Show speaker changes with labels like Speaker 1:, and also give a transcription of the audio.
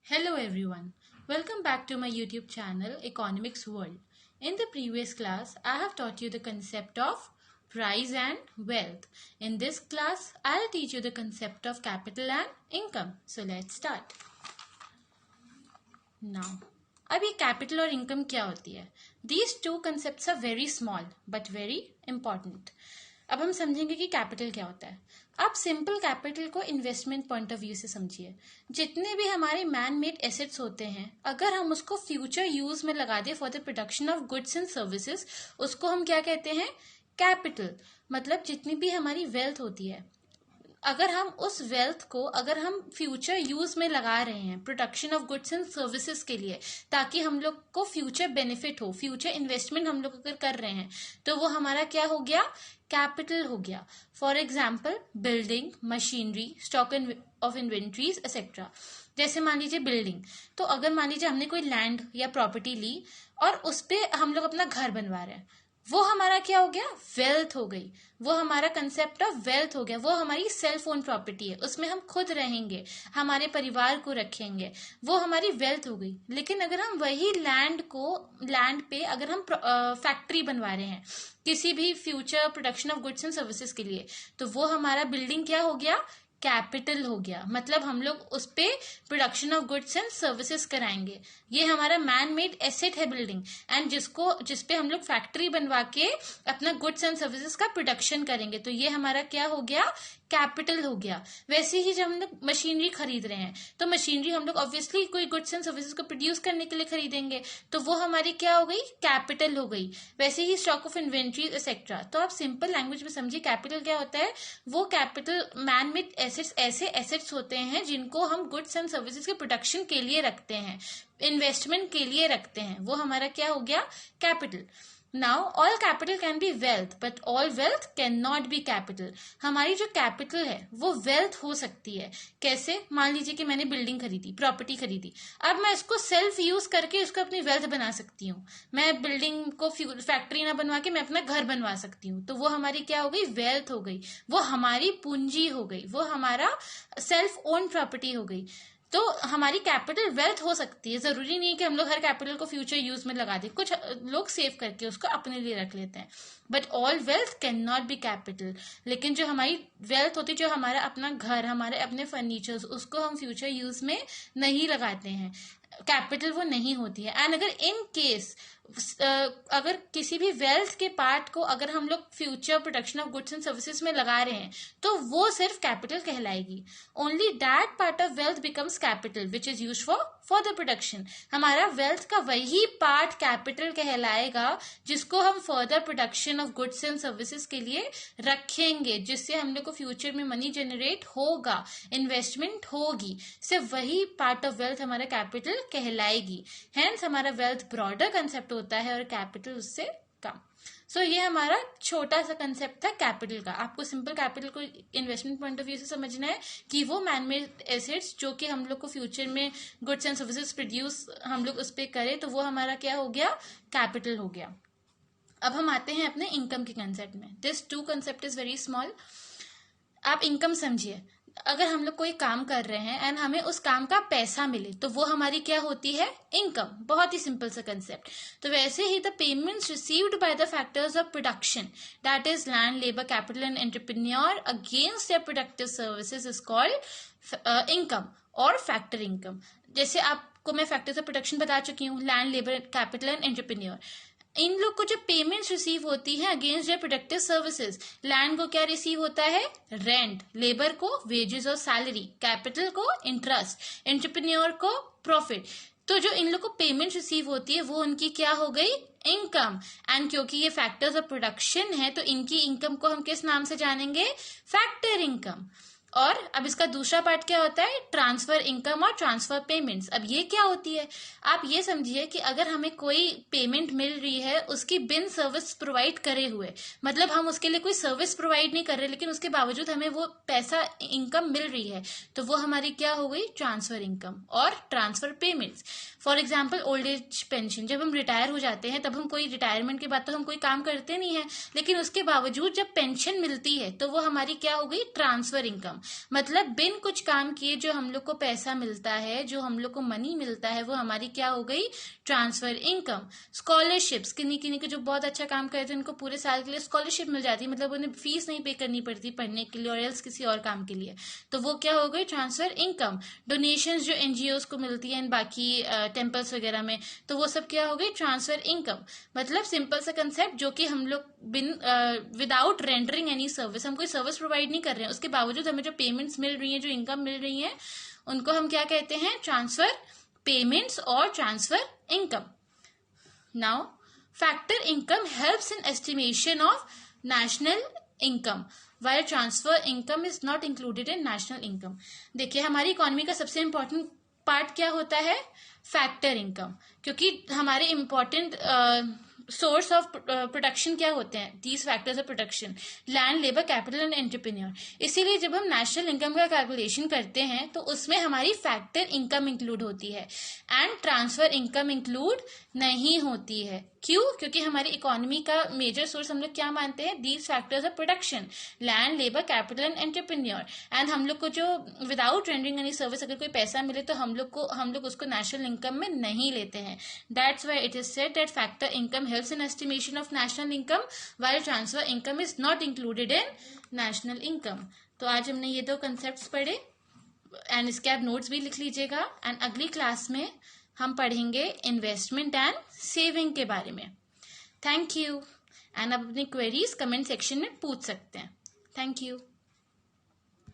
Speaker 1: Hello everyone, welcome back to my YouTube channel Economics World. In the previous class, I have taught you the concept of price and wealth. In this class, I'll teach you the concept of capital and income. So let's start. Now, अब ये capital और income क्या होती है? These two concepts are very small but very important. अब हम समझेंगे कि कैपिटल क्या होता है. आप सिंपल कैपिटल को इन्वेस्टमेंट पॉइंट ऑफ व्यू से समझिए. जितने भी हमारे मैन मेड एसेट्स होते हैं, अगर हम उसको फ्यूचर यूज में लगा दें for the production of goods and services, उसको हम क्या कहते हैं? कैपिटल. मतलब जितनी भी हमारी वेल्थ होती है, अगर हम उस वेल्थ को अगर हम फ्यूचर यूज में लगा रहे हैं production of goods and services के लिए, ताकि हम लोग को फ्यूचर बेनिफिट हो, फ्यूचर इन्वेस्टमेंट हम लोग अगर कर रहे हैं, तो वो हमारा क्या हो गया? कैपिटल हो गया. For example, building, machinery, stock of inventories etcetera. जैसे मान लीजिए बिल्डिंग, तो अगर मान लीजिए हमने कोई लैंड या प्रॉपर्टी ली और उस पे हम लोग अपना घर बनवा रहे हैं, वो हमारा क्या हो गया? वेल्थ हो गई. वो हमारा कंसेप्ट ऑफ वेल्थ हो गया. वो हमारी सेल्फ ओन प्रॉपर्टी है, उसमें हम खुद रहेंगे, हमारे परिवार को रखेंगे, वो हमारी वेल्थ हो गई. लेकिन अगर हम वही लैंड पे अगर हम फैक्ट्री बनवा रहे हैं किसी भी future production of goods and services के लिए, तो वो हमारा बिल्डिंग क्या हो गया? कैपिटल हो गया. मतलब हम लोग उस पे production of goods and services कराएंगे. ये हमारा मैन मेड एसेट है बिल्डिंग, एंड जिसपे हम लोग फैक्ट्री बनवा के अपना गुड्स एंड सर्विसेज का प्रोडक्शन करेंगे, तो ये हमारा क्या हो गया? कैपिटल हो गया. वैसे ही जब हम लोग मशीनरी खरीद रहे हैं, तो मशीनरी हम लोग ऑब्वियसली कोई गुड्स एंड सर्विसेज को प्रोड्यूस करने के लिए खरीदेंगे, तो वो हमारी क्या हो गई? कैपिटल हो गई. वैसे ही स्टॉक ऑफ इन्वेंट्रीज एक्सेट्रा. तो आप सिंपल लैंग्वेज में समझिए कैपिटल क्या होता है. वो कैपिटल मैन मेड एसेट्स ऐसे एसेट्स होते हैं जिनको हम गुड्स एंड सर्विसेज के प्रोडक्शन के लिए रखते हैं, इन्वेस्टमेंट के लिए रखते हैं. वो हमारा क्या हो गया? Capital. Now all capital can be wealth, but all wealth can not be capital. हमारी जो कैपिटल है वो वेल्थ हो सकती है. कैसे? मान लीजिए कि मैंने बिल्डिंग खरीदी, प्रॉपर्टी खरीदी. अब मैं इसको सेल्फ यूज करके इसको अपनी वेल्थ बना सकती हूँ. मैं बिल्डिंग को फैक्ट्री ना बनवा के मैं अपना घर बनवा सकती हूँ. तो वो हमारी क्या हो गई? वेल्थ हो गई. वो हमारी पूंजी हो गई. वो हमारा सेल्फ ओन प्रॉपर्टी हो गई. तो हमारी कैपिटल वेल्थ हो सकती है. जरूरी नहीं है कि हम लोग हर कैपिटल को फ्यूचर यूज में लगा दें. कुछ लोग सेव करके उसको अपने लिए रख लेते हैं. But all wealth can not be capital. लेकिन जो हमारी वेल्थ होती है, जो हमारा अपना घर, हमारे अपने फर्नीचर्स, उसको हम फ्यूचर यूज में नहीं लगाते हैं, कैपिटल वो नहीं होती है. एंड अगर इन केस अगर किसी भी वेल्थ के पार्ट को अगर हम लोग future production of goods and services में लगा रहे हैं, तो वो सिर्फ कैपिटल कहलाएगी. Only that part of wealth becomes capital which is use for the production. हमारा वेल्थ का वही पार्ट कैपिटल कहलाएगा जिसको हम further production of goods and services के लिए रखेंगे, जिससे हम लोग को फ्यूचर में मनी जनरेट होगा, इन्वेस्टमेंट होगी. सिर्फ वही पार्ट ऑफ वेल्थ हमारा कैपिटल कहलाएगी. हेंस हमारा वेल्थ ब्रॉडर कंसेप्ट होता है और कैपिटल उससे कम. सो ये हमारा छोटा सा कंसेप्ट था कैपिटल का. आपको सिंपल कैपिटल को इन्वेस्टमेंट पॉइंट ऑफ व्यू से समझना है कि वो मैन मेड एसेट्स जो कि हम लोग को फ्यूचर में गुड्स एंड सर्विसेज प्रोड्यूस हम लोग उस पर करें, तो वो हमारा क्या हो गया? कैपिटल हो गया. अब हम आते हैं अपने इनकम के कंसेप्ट में. This two concept is very small. आप इनकम समझिए. अगर हम लोग कोई काम कर रहे हैं एंड हमें उस काम का पैसा मिले, तो वो हमारी क्या होती है? इनकम. बहुत ही सिंपल सा कंसेप्ट. तो वैसे ही the payments received by the factors of production, that is land, labour, capital and entrepreneur against their productive services is called income और फैक्टर इनकम. जैसे आपको मैं फैक्टर्स ऑफ प्रोडक्शन बता चुकी हूँ, land, labour, capital and entrepreneur. इन लोग को जो पेमेंट्स रिसीव होती है against their productive services, land को क्या रिसीव होता है? रेंट. लेबर को वेजेस और सैलरी. कैपिटल को इंटरेस्ट. एंटरप्रेन्योर को प्रॉफिट. तो जो इन लोग को पेमेंट रिसीव होती है वो उनकी क्या हो गई? इनकम. एंड क्योंकि ये फैक्टर्स ऑफ प्रोडक्शन है, तो इनकी इनकम को हम किस नाम से जानेंगे? Factor income. और अब इसका दूसरा पार्ट क्या होता है? ट्रांसफर इनकम और ट्रांसफर पेमेंट्स. अब ये क्या होती है? आप ये समझिए कि अगर हमें कोई पेमेंट मिल रही है उसकी बिन सर्विस प्रोवाइड करे हुए, मतलब हम उसके लिए कोई सर्विस प्रोवाइड नहीं कर रहे, लेकिन उसके बावजूद हमें वो पैसा इनकम मिल रही है, तो वो हमारी क्या हो गई? ट्रांसफर इनकम और transfer payments. For example, old age pension. जब हम रिटायर हो जाते हैं, तब हम कोई रिटायरमेंट के बाद तो हम कोई काम करते नहीं है, लेकिन उसके बावजूद जब पेंशन मिलती है तो वो हमारी क्या हो गई? Transfer income. मतलब बिन कुछ काम किए जो हम लोग को पैसा मिलता है, जो हम लोग को मनी मिलता है, वो हमारी क्या हो गई, ट्रांसफर इनकम। स्कॉलरशिप्स, किन्हीं किन्हीं के जो बहुत अच्छा काम करते हैं उनको पूरे साल के लिए स्कॉलरशिप मिल जाती है, मतलब उन्हें फीस नहीं पे करनी पड़ती पढ़ने के लिए और एल्स किसी और काम के लिए, तो वो क्या हो गई, ट्रांसफर इनकम। डोनेशंस जो एनजीओज को मिलती है बाकी टेम्पल्स वगैरह में, तो वो सब क्या हो गई, ट्रांसफर इनकम। मतलब सिंपल सा कंसेप्ट, जो कि हम लोग बिन विदाउट रेंडरिंग एनी सर्विस, हम कोई सर्विस प्रोवाइड नहीं कर रहे हैं, उसके बावजूद हमें जो पेमेंट्स मिल रही हैं, जो इनकम मिल रही है, उनको हम क्या कहते हैं, ट्रांसफर पेमेंट्स और transfer income. Now factor income helps in estimation of national income while transfer income is not included in national income। देखिए हमारी इकोनॉमी का सबसे इंपॉर्टेंट पार्ट क्या होता है, फैक्टर इनकम, क्योंकि हमारे इंपॉर्टेंट सोर्स ऑफ प्रोडक्शन क्या होते हैं, these factors of production, land, labour, capital and entrepreneur. इसीलिए जब हम नेशनल इनकम का कैलकुलेशन करते हैं तो उसमें हमारी फैक्टर इनकम इंक्लूड होती है एंड ट्रांसफर इनकम इंक्लूड नहीं होती है। क्यों? क्योंकि हमारी इकोनॉमी का मेजर सोर्स हम लोग क्या मानते हैं, these factors of production, land, labour, capital and entrepreneur. And हम लोग को जो विदाउट रेंडरिंग एनी सर्विस अगर कोई पैसा मिले तो हम लोग उसको नेशनल इनकम में नहीं लेते हैं। That's why it is said that factor income helps in estimation of national income while transfer income is not included in national income. तो आज हमने ये दो कंसेप्ट पढ़े एंड इसके आप नोट्स भी लिख लीजिएगा। एंड अगली क्लास में हम पढ़ेंगे इन्वेस्टमेंट एंड सेविंग के बारे में। Thank you. एंड आप अपनी क्वेरीज कमेंट सेक्शन में पूछ सकते हैं। Thank you.